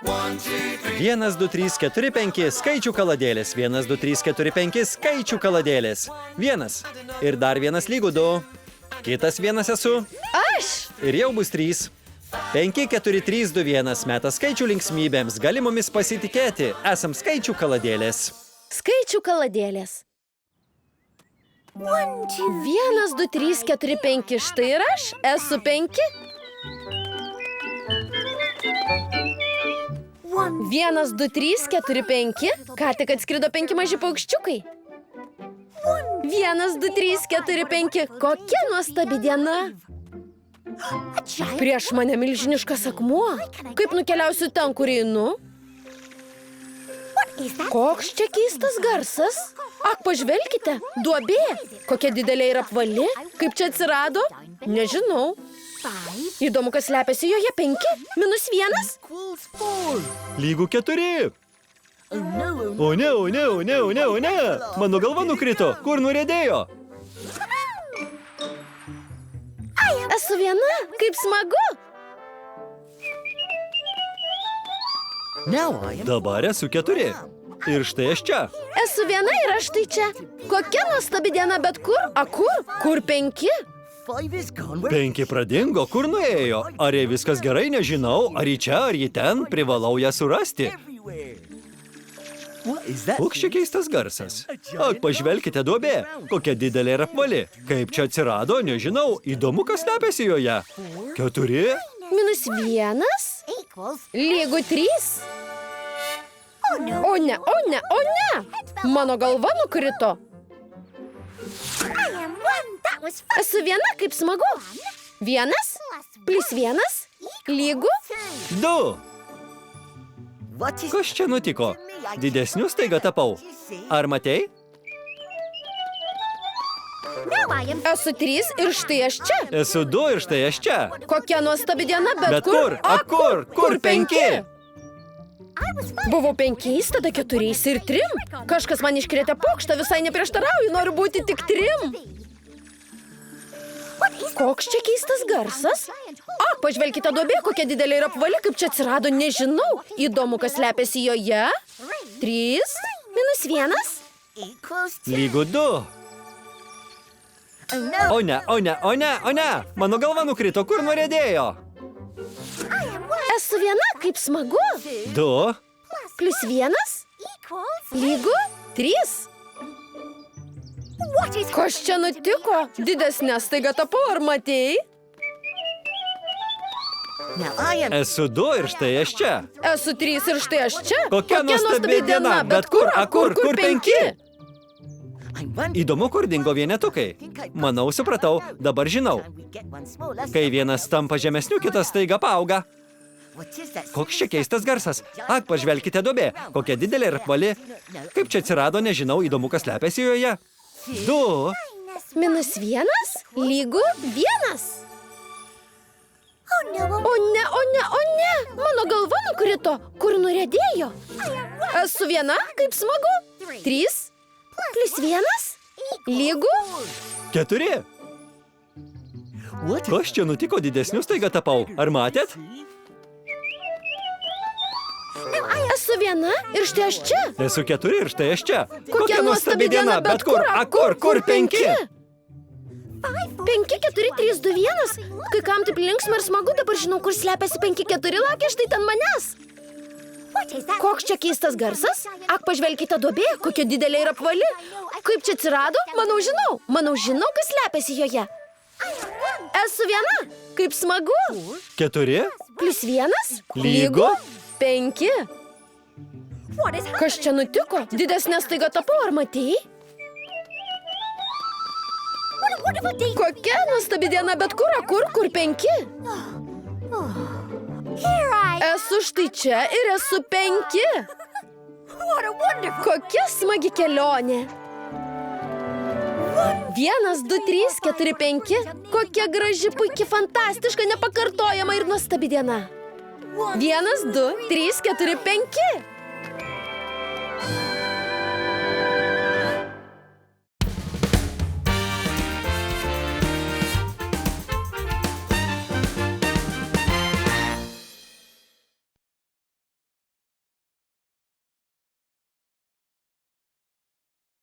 1, 2, 3, 4, 5 skaičių kaladėlės. 1, 2, 3, 4, 5 skaičių kaladėlės. 1. Ir dar 1 lygu 2. Kitas 1 esu. Aš. Ir jau bus 3. 5, 4, 3, 2, 1. Metas skaičių linksmybėms. Gali mumis pasitikėti. Esam skaičių kaladėlės. Skaičių kaladėlės. 1, 2, 3, 4, 5. Štai ir aš esu 5. 1, 2, 3, 4, 5. Ką tik atskrido 5 maži paukščiukai. 1, 2, 3, 4, 5. Kokia nuostabi diena. Prieš mane milžiniškas akmuo. Kaip nukeliausiu ten, kur einu? Koks čia keistas garsas? Ak, pažvelkite, duobė. Kokia didelė ir apvali. Kaip čia atsirado? Nežinau. Įdomu, kas slepiasi joje. 5 minus 1. Lygu 4. O ne, o ne, o ne, o ne, o ne. Mano galva nukrito. Kur nuriedėjo? Esu viena. Kaip smagu. Dabar esu 4. Ir štai aš čia. Esu viena ir aš tai čia. Kokia nuostabi diena, bet kur? A kur? Kur 5? 5 pradingo, kur nuėjo? Ar jai viskas gerai, nežinau. Ar į čia, ar į ten, privalau ją surasti. Koks čia keistas garsas? Ak, pažvelkite, duobė. Kokia didelė ir apvali. Kaip čia atsirado, nežinau. Įdomu, kas slepiasi joje. 4. Minus 1 lygu 3. O ne, o ne, o ne. Mano galva nukrito. Esu viena, kaip smagu. 1 plus 1 lygu 2. Kas čia nutiko? Didesniu staiga tapau. Ar matei? Esu 3 ir štai aš čia. Esu 2 ir štai aš čia. Kokia nuostabi diena, bet kur? A kur? Kur 5? Buvau 5, tada 4 ir 3. Kažkas man iškrėtė pokštą, visai neprieštarauju, noriu būti tik 3. Koks čia keistas garsas? Ak, pažvelkite, duobė, kokia didelė ir apvali, kaip čia atsirado, nežinau. Įdomu, kas slepiasi joje. 3 minus 1 lygu 2. O ne, o ne, o ne, o ne. Mano galva nukrito, kur nuriedėjo? Esu viena, kaip smagu. 2 plus 1 lygu 3. Kas čia nutiko? Didesnė staiga tapau, ar matei? Esu 2 ir štai aš čia. Esu 3 ir štai aš čia. Kokia nuostabi diena, bet kur, a kur 5? Įdomu, kur dingo vienetukai. Manau, supratau, dabar žinau. Kai vienas tampa žemesniu, kitas staiga paauga. Koks čia keistas garsas? Ak, pažvelkite, duobė. Kokia didelė ir apvali. Kaip čia atsirado, nežinau, įdomu, kas slepiasi joje. 2 minus 1 lygu 1. O ne, o ne, o ne. Mano galva nukrito. Kur nuriedėjo? Esu viena, kaip smagu. 3 plus 1 lygu 4. Kas čia nutiko, didesniu staiga tapau? Ar matėt? Esu viena ir štai aš čia. Esu 4 ir štai aš čia. Kokia nuostabi diena, bet kur, a kur 5? 5, 4, 3, 2, 1. Kai kam taip linksma ir smagu, dabar žinau, kur slepiasi 5, 4 lakė, štai ten manęs. Koks čia keistas garsas? Ak, pažvelkite, duobė, kokia didelė ir apvali. Kaip čia atsirado? Manau, žinau, kas slepiasi joje. Esu viena, kaip smagu. 4 plus 1 lygu 5. Kas čia nutiko? Didesnė staiga tapau, ar matei? Kokia nuostabi diena, bet kur 5? Esu štai čia ir esu 5. Kokia smagi kelionė. 1, 2, 3, 4, 5. Kokia graži, puikiai, fantastiška, nepakartojama ir nuostabi diena. 1, 2, 3, 4, 5.